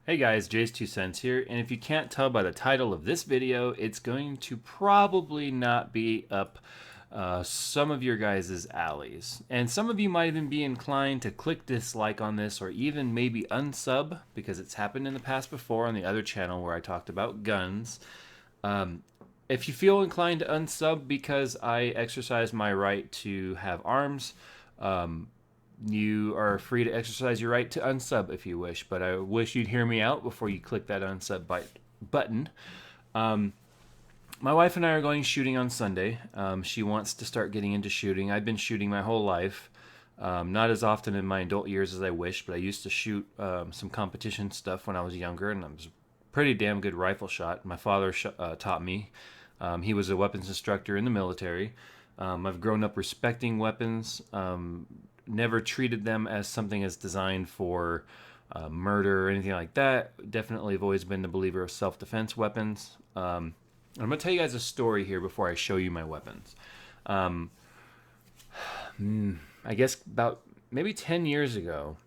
Hey guys, Jay's 2 cents here, and if you can't tell by the title of this video, it's going to probably not be up some of your guys' alleys. And some of you might even be inclined to click dislike on this or even maybe unsub because it's happened in the past before on the other channel where I talked about guns. If you feel inclined to unsub because I exercise my right to have arms, you are free to exercise your right to unsub if you wish, but I wish you'd hear me out before you click that unsub button. My wife and I are going shooting on Sunday. She wants to start getting into shooting. I've been shooting my whole life. Not as often in my adult years as I wish, but I used to shoot some competition stuff when I was younger, and I was a pretty damn good rifle shot. My father taught me. He was a weapons instructor in the military. I've grown up respecting weapons, never treated them as something as designed for murder or anything like that. Definitely have always been the believer of self-defense weapons. I'm going to tell you guys a story here before I show you my weapons. I guess about maybe 10 years ago,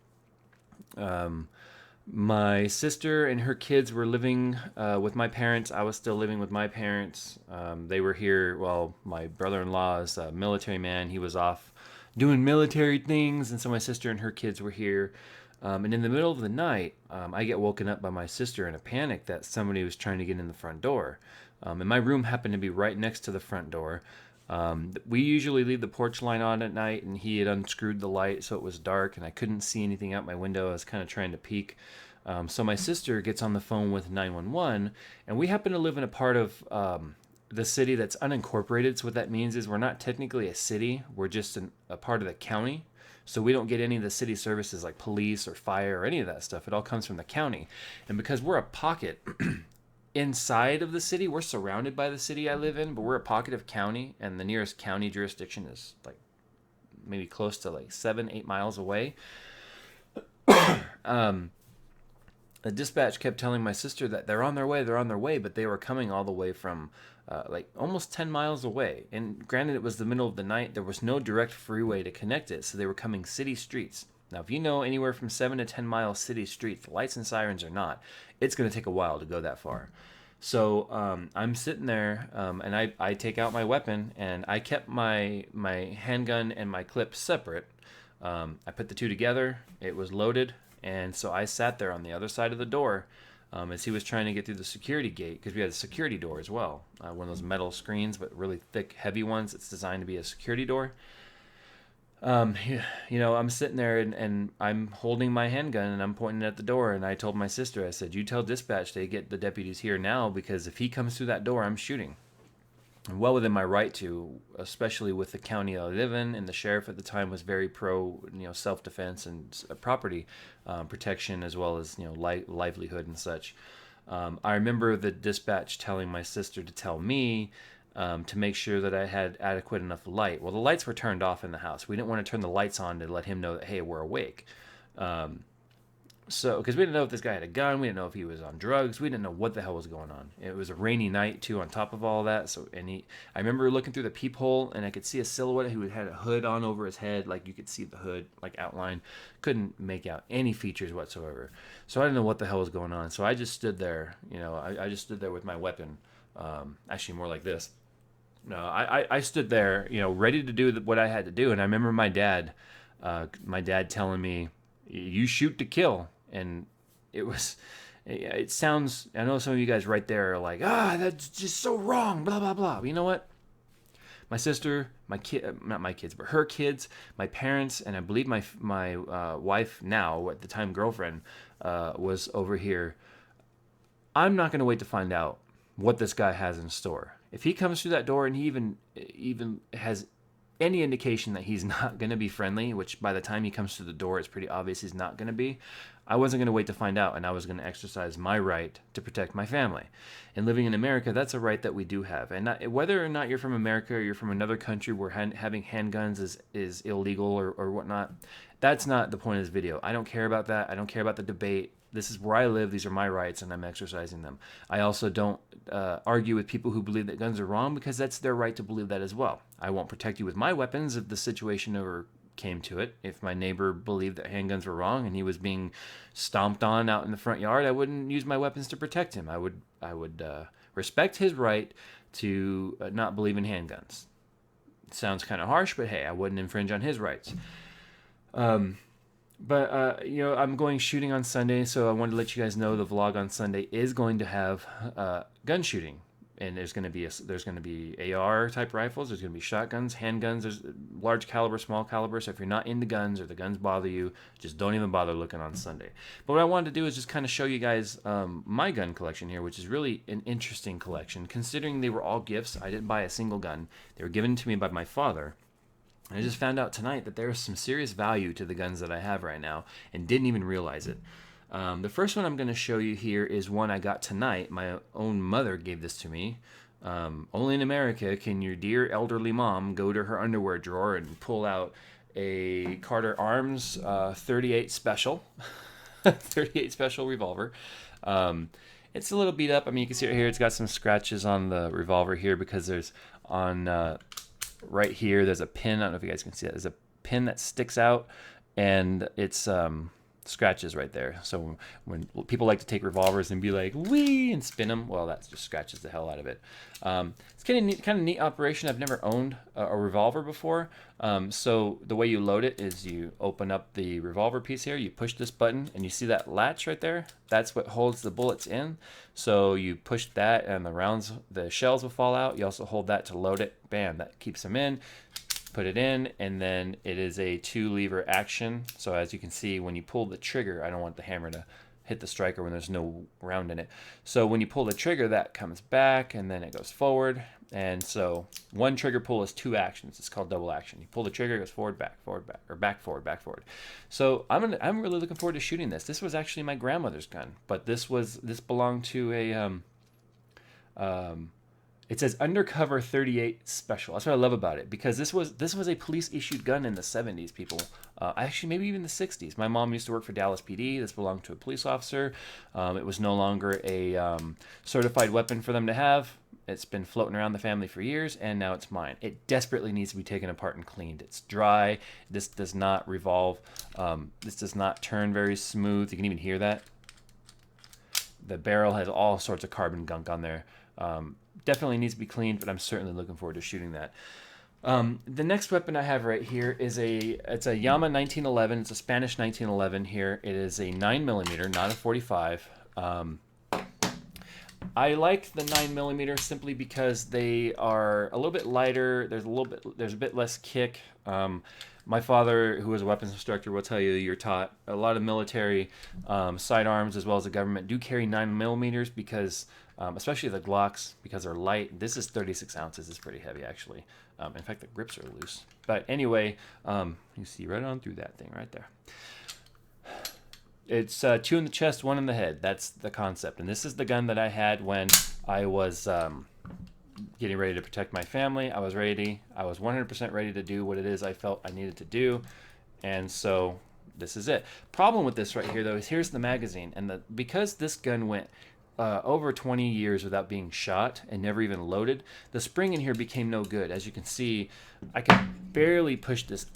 my sister and her kids were living with my parents. I was still living with my parents. They were here. Well, my brother-in-law is a military man. He was off doing military things, and so my sister and her kids were here. And in the middle of the night, I get woken up by my sister in a panic that somebody was trying to get in the front door. And my room happened to be right next to the front door. We usually leave the porch light on at night, and he had unscrewed the light so it was dark, and I couldn't see anything out my window. I was kind of trying to peek. So my sister gets on the phone with 911, and we happen to live in a part of the city that's unincorporated. So what that means is we're not technically a city. We're just a part of the county. So we don't get any of the city services like police or fire or any of that stuff. It all comes from the county. And because we're a pocket inside of the city, we're surrounded by the city I live in, but we're a pocket of county, and the nearest county jurisdiction is like maybe close to like 7-8 miles away. The dispatch kept telling my sister that they're on their way, but they were coming all the way from like almost 10 miles away. And granted, it was the middle of the night. There was no direct freeway to connect it, so they were coming city streets. Now, if you know anywhere from 7 to 10 mile city streets, lights and sirens are not. It's going to take a while to go that far. So I'm sitting there, and I take out my weapon, and I kept my handgun and my clip separate. I put the two together. It was loaded. And so I sat there on the other side of the door as he was trying to get through the security gate, because we had a security door as well. One of those metal screens, but really thick, heavy ones. It's designed to be a security door. I'm sitting there and I'm holding my handgun and I'm pointing at the door. And I told my sister, I said, you tell dispatch they get the deputies here now, because if he comes through that door, I'm shooting. Well within my right to, especially with the county I live in, and the sheriff at the time was very pro, self-defense and property protection, as well as livelihood and such. I remember the dispatch telling my sister to tell me to make sure that I had adequate enough light. Well, the lights were turned off in the house. We didn't want to turn the lights on to let him know that, hey, we're awake. So, because we didn't know if this guy had a gun, we didn't know if he was on drugs, we didn't know what the hell was going on. It was a rainy night too, on top of all that. So, I remember looking through the peephole, and I could see a silhouette who had a hood on over his head, like you could see the hood like outline. Couldn't make out any features whatsoever. So I didn't know what the hell was going on. So I just stood there, I just stood there with my weapon, actually more like this. No, I stood there, ready to do what I had to do. And I remember my dad telling me, you shoot to kill. And it sounds, I know some of you guys right there are like, that's just so wrong, blah, blah, blah. But you know what? My sister, not my kids, but her kids, my parents, and I believe my wife now, at the time girlfriend, was over here. I'm not going to wait to find out what this guy has in store. If he comes through that door and he even has any indication that he's not going to be friendly, which by the time he comes through the door, it's pretty obvious he's not going to be, I wasn't going to wait to find out, and I was going to exercise my right to protect my family. And living in America, that's a right that we do have. And whether or not you're from America or you're from another country where having handguns is illegal or whatnot, that's not the point of this video. I don't care about that. I don't care about the debate. This is where I live. These are my rights, and I'm exercising them. I also don't argue with people who believe that guns are wrong, because that's their right to believe that as well. I won't protect you with my weapons if the situation ever came to it. If my neighbor believed that handguns were wrong and he was being stomped on out in the front yard, I wouldn't use my weapons to protect him. I would respect his right to not believe in handguns. It sounds kind of harsh, but hey, I wouldn't infringe on his rights. But I'm going shooting on Sunday, so I wanted to let you guys know the vlog on Sunday is going to have gun shooting, and there's going to be AR type rifles, there's going to be shotguns, handguns, there's large caliber, small caliber. So if you're not into guns or the guns bother you, just don't even bother looking on Sunday. But what I wanted to do is just kind of show you guys my gun collection here, which is really an interesting collection considering they were all gifts. I didn't buy a single gun; they were given to me by my father. I just found out tonight that there is some serious value to the guns that I have right now and didn't even realize it. The first one I'm going to show you here is one I got tonight. My own mother gave this to me. Only in America can your dear elderly mom go to her underwear drawer and pull out a Carter Arms 38 Special. 38 Special revolver. It's a little beat up. I mean, you can see it here. It's got some scratches on the revolver here because there's on... right here, there's a pin. I don't know if you guys can see it. There's a pin that sticks out, and it's scratches right there. So when people like to take revolvers and be like, wee, and spin them, well, that just scratches the hell out of it. It's kind of neat operation. I've never owned a revolver before. So the way you load it is you open up the revolver piece here, you push this button, and you see that latch right there? That's what holds the bullets in. So you push that, and the shells will fall out. You also hold that to load it. Bam, that keeps them in. Put it in, and then it is a 2-lever action. So as you can see, when you pull the trigger, I don't want the hammer to hit the striker when there's no round in it. So when you pull the trigger, that comes back, and then it goes forward. And so one trigger pull is 2 actions. It's called double action. You pull the trigger, it goes forward, back, or back, forward. So I'm really looking forward to shooting this. This was actually my grandmother's gun, but this belonged to a it says Undercover 38 Special. That's what I love about it, because this was a police issued gun in the 70s, people. Actually, maybe even the 60s. My mom used to work for Dallas PD. This belonged to a police officer. It was no longer a certified weapon for them to have. It's been floating around the family for years, and now it's mine. It desperately needs to be taken apart and cleaned. It's dry. This does not revolve. This does not turn very smooth. You can even hear that. The barrel has all sorts of carbon gunk on there. Definitely needs to be cleaned, but I'm certainly looking forward to shooting that. The next weapon I have right here is it's a LLAMA 1911. It's a Spanish 1911 here. It is a 9mm, not a 45. I like the 9mm simply because they are a little bit lighter. There's a bit less kick. My father, who was a weapons instructor, will tell you're taught a lot of military sidearms as well as the government do carry 9mm because, especially the Glocks, because they're light. This is 36 ounces. It's pretty heavy, actually. In fact, the grips are loose. But anyway, you see right on through that thing right there. It's 2 in the chest, 1 in the head. That's the concept. And this is the gun that I had when I was getting ready to protect my family. I was 100% ready to do what it is I felt I needed to do. And so this is it. Problem with this right here, though, is here's the magazine. And because this gun went over 20 years without being shot and never even loaded, the spring in here became no good. As you can see, I could barely push this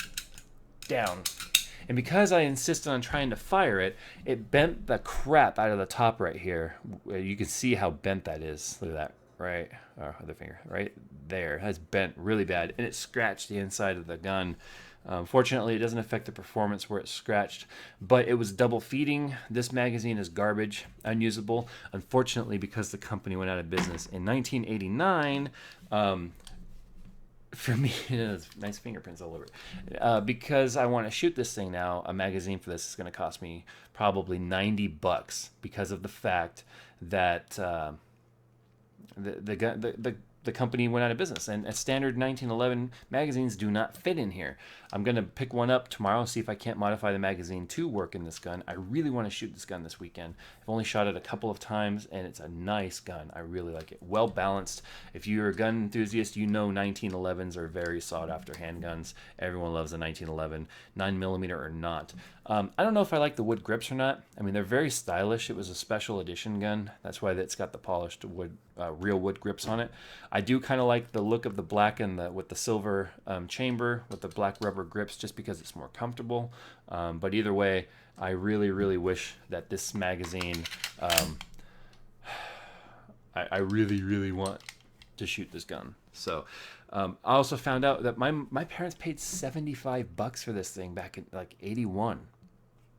down. And because I insisted on trying to fire it, it bent the crap out of the top right here. You can see how bent that is. Look at that, right? Other finger, right there. It has bent really bad, and it scratched the inside of the gun. Fortunately, it doesn't affect the performance where it's scratched, but it was double feeding. This magazine is garbage, unusable. Unfortunately, because the company went out of business in 1989, for me, there's nice fingerprints all over it. Because I want to shoot this thing now, a magazine for this is going to cost me probably $90 because of the fact that the company went out of business, and standard 1911 magazines do not fit in here. I'm going to pick one up tomorrow, see if I can't modify the magazine to work in this gun. I really want to shoot this gun this weekend. I've only shot it a couple of times, and it's a nice gun. I really like it. Well balanced. If you're a gun enthusiast, you know 1911s are very sought after handguns. Everyone loves a 1911, 9mm or not. I don't know if I like the wood grips or not. I mean, they're very stylish. It was a special edition gun. That's why it's got the polished wood, real wood grips on it. I do kind of like the look of the black and with the silver chamber with the black rubber grips, just because it's more comfortable. But either way, I really, really wish that this magazine. I really, really want to shoot this gun. So I also found out that my parents paid $75 for this thing back in like 81.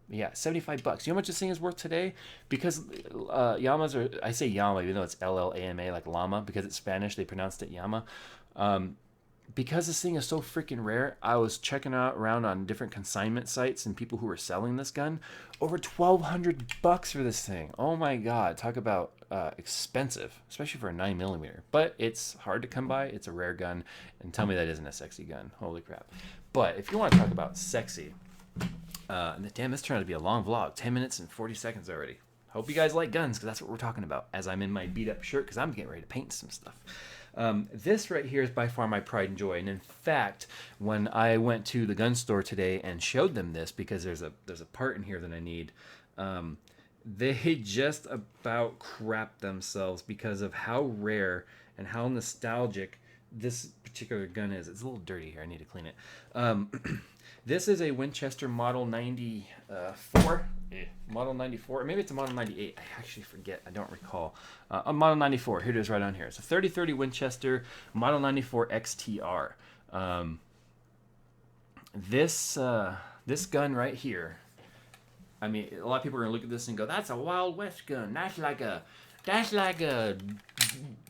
Yeah, $75. You know how much this thing is worth today? Because Llamas are, I say Llama, even though it's LLAMA, like llama, because it's Spanish, they pronounced it Llama. Because this thing is so freaking rare, I was checking out around on different consignment sites and people who were selling this gun. Over $1,200 for this thing. Oh my God, talk about expensive, especially for a 9mm. But it's hard to come by. It's a rare gun, and tell me that isn't a sexy gun. Holy crap! But if you want to talk about sexy, damn, this turned out to be a long vlog. 10 minutes and 40 seconds already. Hope you guys like guns, because that's what we're talking about. As I'm in my beat up shirt, because I'm getting ready to paint some stuff. This right here is by far my pride and joy. And in fact, when I went to the gun store today and showed them this, because there's a part in here that I need, they just about crapped themselves because of how rare and how nostalgic this particular gun is. It's a little dirty here. I need to clean it. This is a Winchester Model 94. Model 94. Maybe it's a Model 98. I actually forget. I don't recall. A Model 94. Here it is right on here. It's a 3030 Winchester Model 94 XTR. This gun right here, I mean, a lot of people are going to look at this and go, that's a Wild West gun. That's like a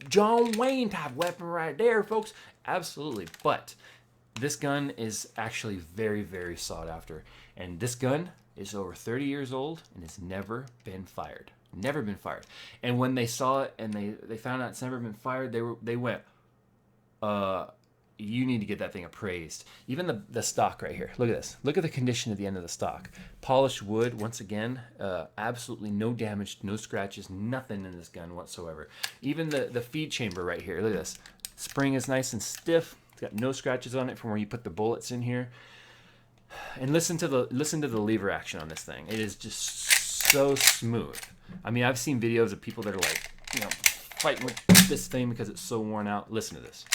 John Wayne type weapon right there, folks. Absolutely. But this gun is actually very, very sought after. And this gun is over 30 years old and has never been fired. Never been fired. And when they saw it and they found out it's never been fired, they went, you need to get that thing appraised. Even the stock right here. Look at this. Look at the condition at the end of the stock. Polished wood, once again, absolutely no damage, no scratches, nothing in this gun whatsoever. Even the feed chamber right here. Look at this. Spring is nice and stiff. It's got no scratches on it from where you put the bullets in here. And listen to the lever action on this thing. It is just so smooth. I mean, I've seen videos of people that are like, fighting with this thing because it's so worn out. Listen to this.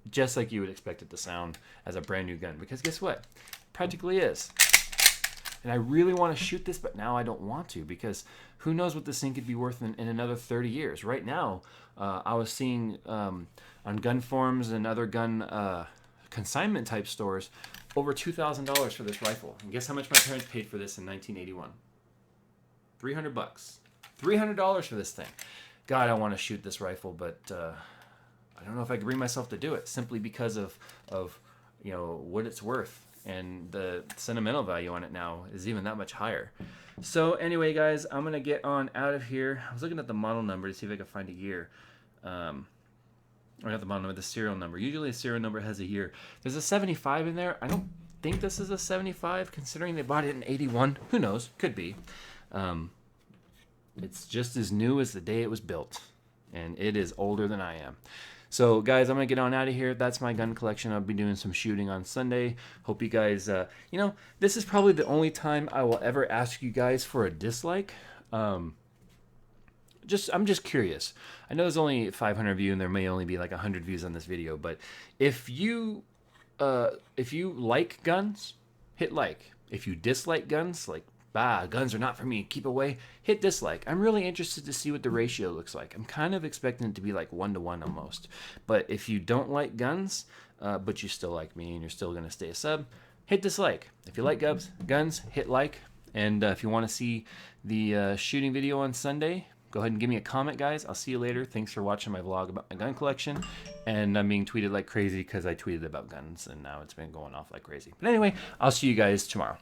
Just like you would expect it to sound as a brand new gun. Because guess what? It practically is. And I really want to shoot this, but now I don't want to, because who knows what this thing could be worth in another 30 years. Right now, I was seeing on gun forums and other gun consignment type stores over $2,000 for this rifle. And guess how much my parents paid for this in 1981? $300. $300 for this thing. God, I want to shoot this rifle, but I don't know if I can bring myself to do it, simply because of what it's worth. And the sentimental value on it now is even that much higher. So anyway, guys, I'm going to get on out of here. I was looking at the model number to see if I could find a year. Or not the model number, the serial number. Usually a serial number has a year. There's a 75 in there. I don't think this is a 75, considering they bought it in 81. Who knows? Could be. It's just as new as the day it was built. And it is older than I am. So, guys, I'm going to get on out of here. That's my gun collection. I'll be doing some shooting on Sunday. Hope you guys, this is probably the only time I will ever ask you guys for a dislike. I'm just curious. I know there's only 500 views and there may only be like 100 views on this video, but if you like guns, hit like. If you dislike guns, like, guns are not for me, keep away, hit dislike. I'm really interested to see what the ratio looks like. I'm kind of expecting it to be like 1-to-1 almost. But if you don't like guns, but you still like me and you're still going to stay a sub, hit dislike. If you like guns, hit like. And if you want to see the shooting video on Sunday, go ahead and give me a comment, guys. I'll see you later. Thanks for watching my vlog about my gun collection. And I'm being tweeted like crazy because I tweeted about guns and now it's been going off like crazy. But anyway, I'll see you guys tomorrow.